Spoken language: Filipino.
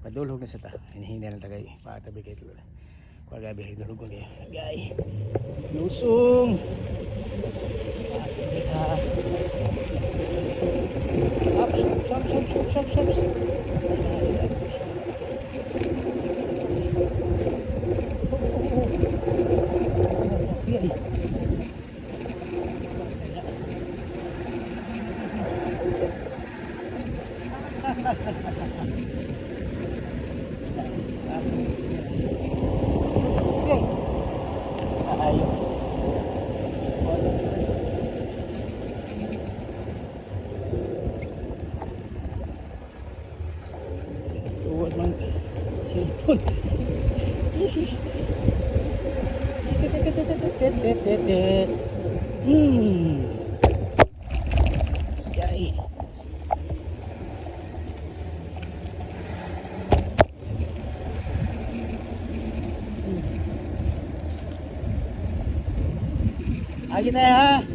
Padulog na sa ta. Hinihinda ng tagay. Patabi kay tulad. Kuha gabi. Dulog ko niya. Tagay. Lusong. Patabi ka. Ups. Ups. Tuwad man cellphone. Yay. Ayun na ha.